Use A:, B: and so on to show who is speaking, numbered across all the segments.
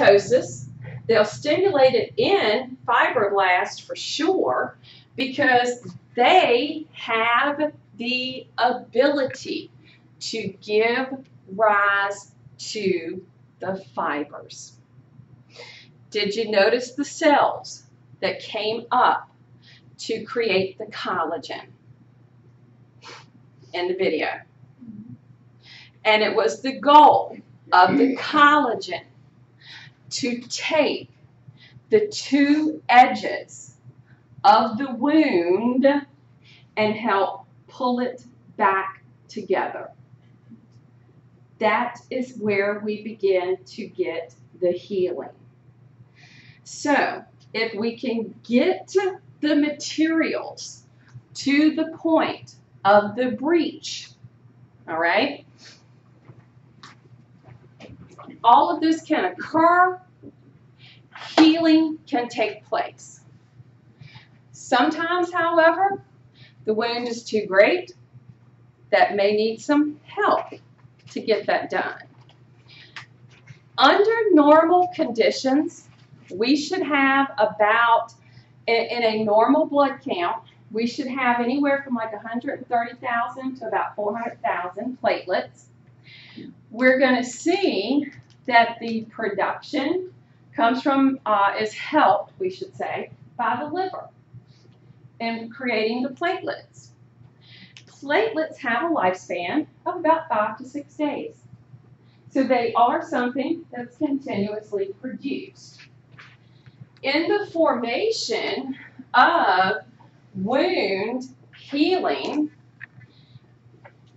A: fibrosis. They'll stimulate it in fibroblasts for sure because they have the ability to give rise to the fibers. Did you notice the cells that came up to create the collagen in the video? And it was the goal of the collagen to take the two edges of the wound and help pull it back together. That is where we begin to get the healing. So, if we can get the materials to the point of the breach, all right, all of this can occur, healing can take place. Sometimes, however, the wound is too great. That may need some help to get that done. Under normal conditions, we should have about, in a normal blood count, we should have anywhere from like 130,000 to about 400,000 platelets. We're going to see that the production comes from, is helped, we should say, by the liver in creating the platelets. Platelets have a lifespan of about 5 to 6 days. So they are something that's continuously produced. In the formation of wound healing,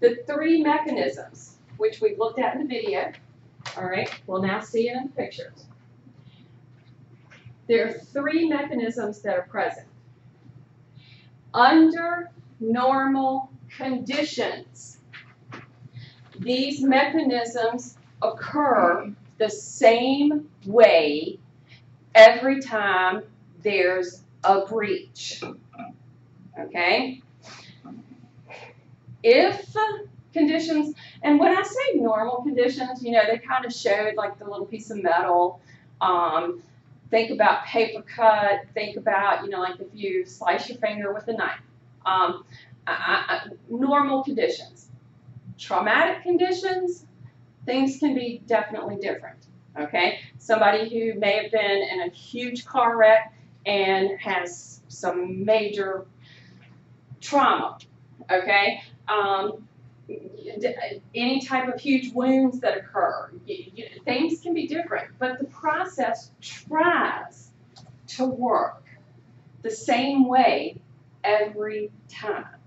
A: the three mechanisms, which we've looked at in the video, all right, we'll now see it in the pictures. There are three mechanisms that are present. Under normal conditions, these mechanisms occur the same way every time there's a breach, okay? If conditions, and when I say normal conditions, you know, they kind of showed like the little piece of metal. Think about paper cut. Think about, you know, like if you slice your finger with a knife. Normal conditions. Traumatic conditions, things can be definitely different. Okay, somebody who may have been in a huge car wreck and has some major trauma, okay, any type of huge wounds that occur, things can be different, but the process tries to work the same way every time.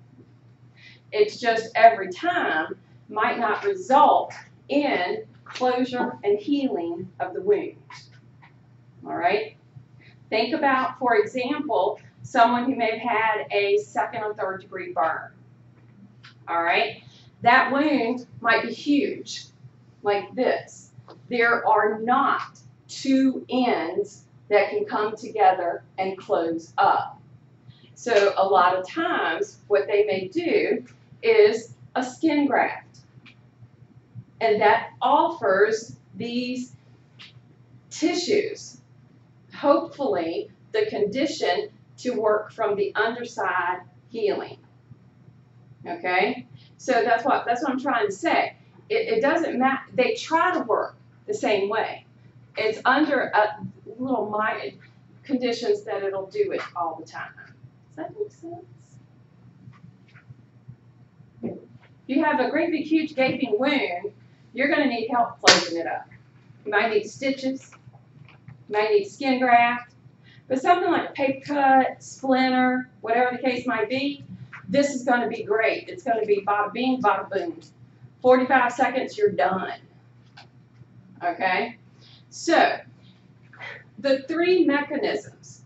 A: It's just every time might not result in closure and healing of the wound. All right? Think about, for example, someone who may have had a 2nd or 3rd degree burn. All right? That wound might be huge, like this. There are not two ends that can come together and close up. So a lot of times, what they may do is a skin graft. And that offers these tissues, hopefully, the condition to work from the underside healing. Okay? So that's what I'm trying to say. It doesn't matter. They try to work the same way. It's under little minor conditions that it'll do it all the time. Does that make sense? If you have a great big huge gaping wound, you're going to need help closing it up. You might need stitches. You might need skin graft. But something like a paper cut, splinter, whatever the case might be, this is going to be great. It's going to be bada bing, bada boom. 45 seconds, you're done. Okay? So, the three mechanisms.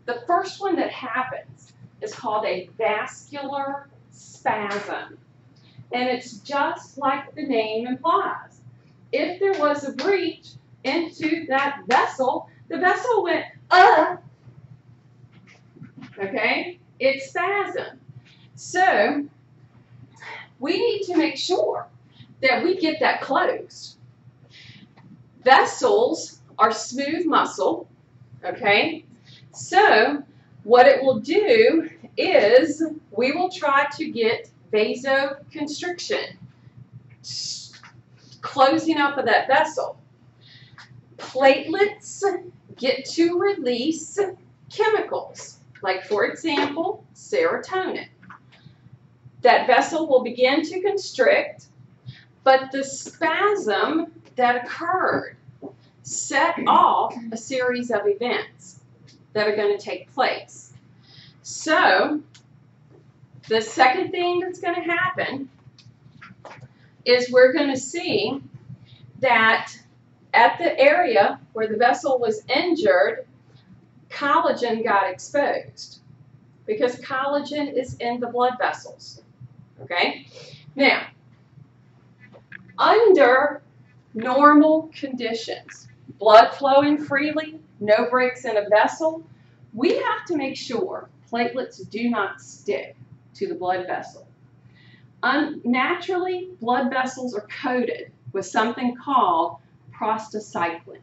A: The first one that happens is called a vascular spasm. And it's just like the name implies. If there was a breach into that vessel, the vessel went, okay? It spasmed. So, we need to make sure that we get that closed. Vessels our smooth muscle, okay? So what it will do is we will try to get vasoconstriction, closing up of that vessel. Platelets get to release chemicals, like for example, serotonin. That vessel will begin to constrict, but the spasm that occurred set off a series of events that are going to take place. So the second thing that's going to happen is we're going to see that at the area where the vessel was injured, collagen got exposed because collagen is in the blood vessels. Okay? Now, under normal conditions, blood flowing freely, no breaks in a vessel, we have to make sure platelets do not stick to the blood vessel. Naturally, blood vessels are coated with something called prostacyclin.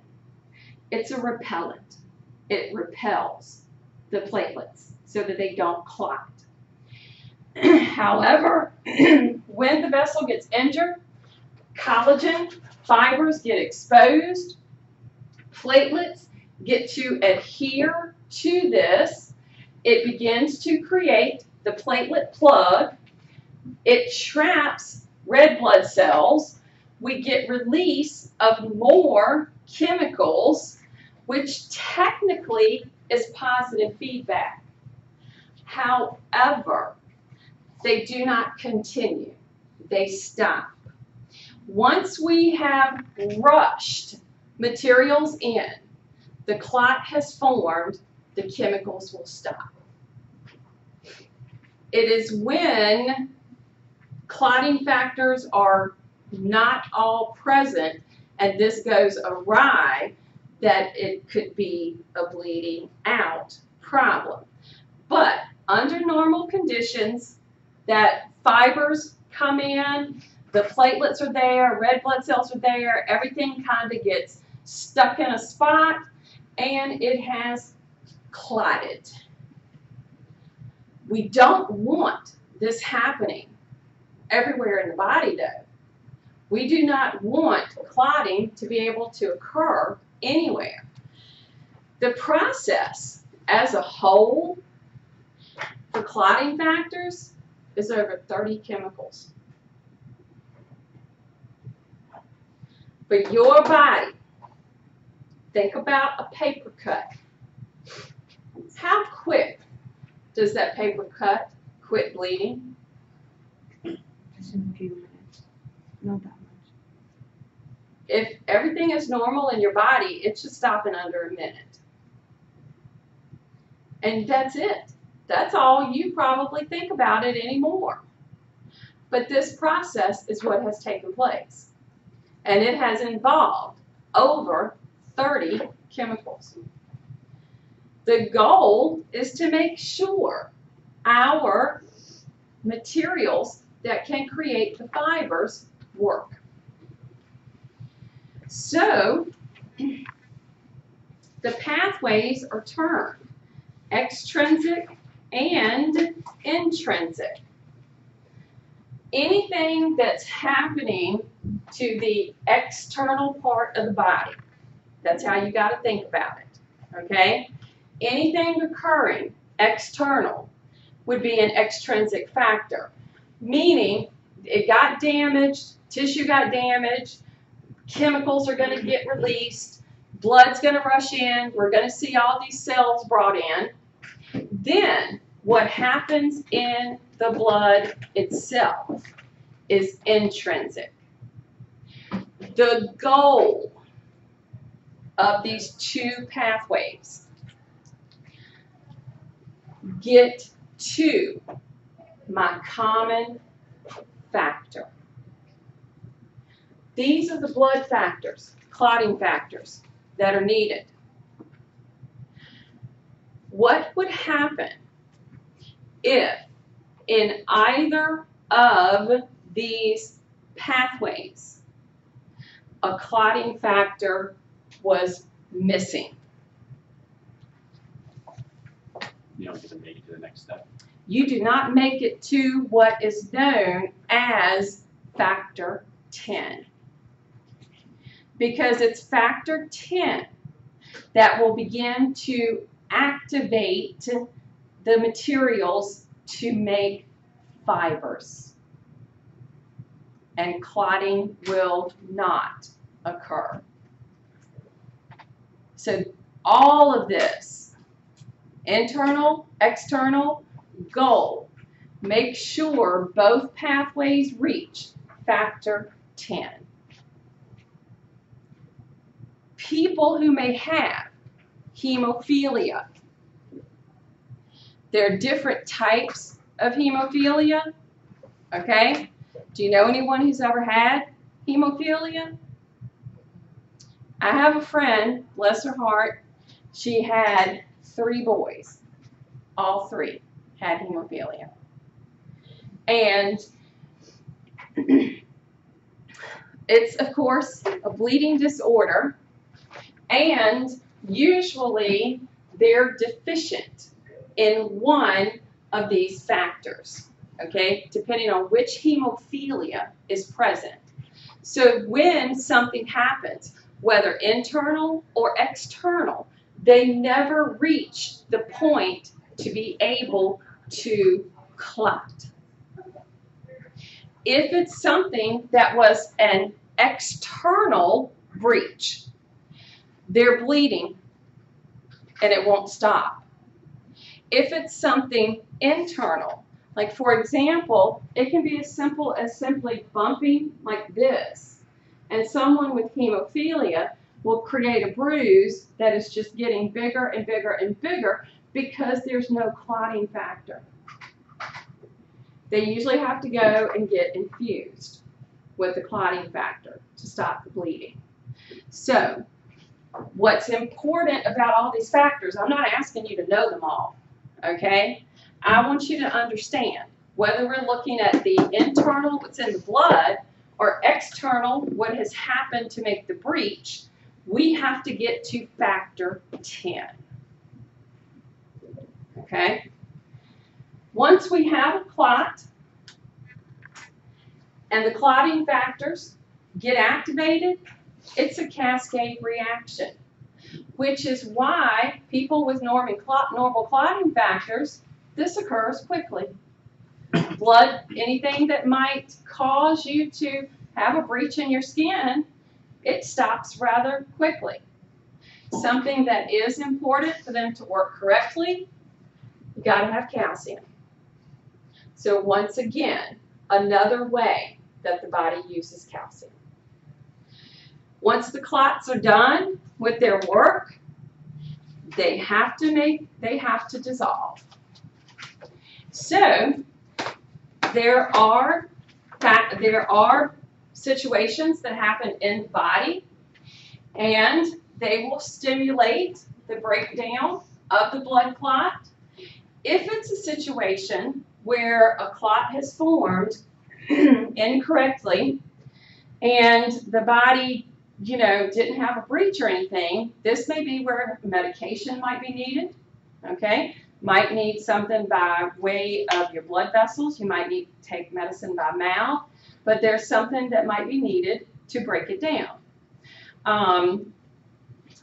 A: It's a repellent. It repels the platelets so that they don't clot. However, when the vessel gets injured, collagen fibers get exposed, platelets get to adhere to this, it begins to create the platelet plug, it traps red blood cells, we get release of more chemicals, which technically is positive feedback. However, they do not continue. They stop. Once we have rushed materials in, the clot has formed, the chemicals will stop. It is when clotting factors are not all present and this goes awry that it could be a bleeding out problem. But under normal conditions, that fibers come in, the platelets are there, red blood cells are there, everything kind of gets stuck in a spot and it has clotted. We don't want this happening everywhere in the body though. We do not want clotting to be able to occur anywhere. The process as a whole for clotting factors is over 30 chemicals. For your body, think about a paper cut. How quick does that paper cut quit bleeding?
B: Just in a few minutes. Not that much.
A: If everything is normal in your body, it should stop in under a minute. And that's it. That's all you probably think about it anymore. But this process is what has taken place. And it has involved over 30 chemicals. The goal is to make sure our materials that can create the fibers work. So, the pathways are termed extrinsic and intrinsic. Anything that's happening to the external part of the body, that's how you got to think about it, okay? Anything occurring external would be an extrinsic factor, meaning it got damaged, tissue got damaged, chemicals are going to get released, blood's going to rush in, we're going to see all these cells brought in. Then what happens in the blood itself is intrinsic. The goal of these two pathways, get to my common factor. These are the blood factors, clotting factors that are needed. What would happen if in either of these pathways a clotting factor was missing.
C: You don't get to make it to the next step.
A: You do not make it to what is known as factor 10. Because it's factor 10 that will begin to activate the materials to make fibers. And clotting will not occur. So all of this, internal, external, goal, make sure both pathways reach factor 10. People who may have hemophilia, there are different types of hemophilia, okay? Do you know anyone who's ever had hemophilia? I have a friend, bless her heart, she had 3 boys. All 3 had hemophilia. And it's, of course, a bleeding disorder, and usually they're deficient in one of these factors, okay, depending on which hemophilia is present. So when something happens, whether internal or external, they never reach the point to be able to clot. If it's something that was an external breach, they're bleeding and it won't stop. If it's something internal, like for example, it can be as simple as simply bumping like this, and someone with hemophilia will create a bruise that is just getting bigger and bigger and bigger because there's no clotting factor. They usually have to go and get infused with the clotting factor to stop the bleeding. So, what's important about all these factors, I'm not asking you to know them all, okay? I want you to understand whether we're looking at the internal, what's in the blood, or external, what has happened to make the breach, we have to get to factor 10. Okay? Once we have a clot and the clotting factors get activated, it's a cascade reaction, which is why people with normal clotting factors, this occurs quickly. Blood, anything that might cause you to have a breach in your skin, it stops rather quickly. Something that is important for them to work correctly, you got to have calcium. So once again, another way that the body uses calcium. Once the clots are done with their work, they have to dissolve. So there are situations that happen in the body, and they will stimulate the breakdown of the blood clot. If it's a situation where a clot has formed incorrectly and the body, didn't have a breach or anything, this may be where medication might be needed, okay? Might need something by way of your blood vessels. You might need to take medicine by mouth, but there's something that might be needed to break it down.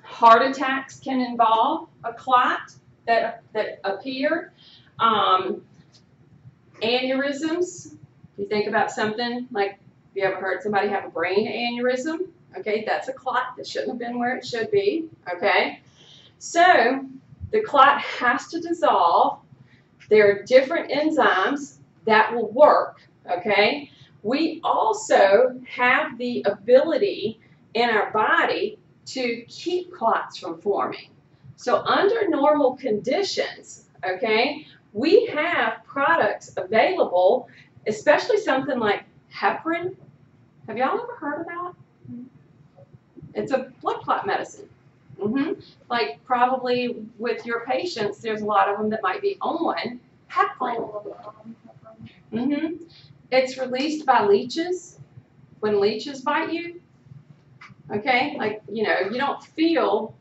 A: Heart attacks can involve a clot that appear. Aneurysms, if you think about something like, have you ever heard somebody have a brain aneurysm? Okay, that's a clot that shouldn't have been where it should be, okay? So the clot has to dissolve. There are different enzymes that will work, okay? We also have the ability in our body to keep clots from forming. So under normal conditions, okay, we have products available, especially something like heparin. Have y'all ever heard of that? It's a blood clot medicine. Like probably with your patients, there's a lot of them that might be on heparin. It's released by leeches when leeches bite you. Okay, like, you don't feel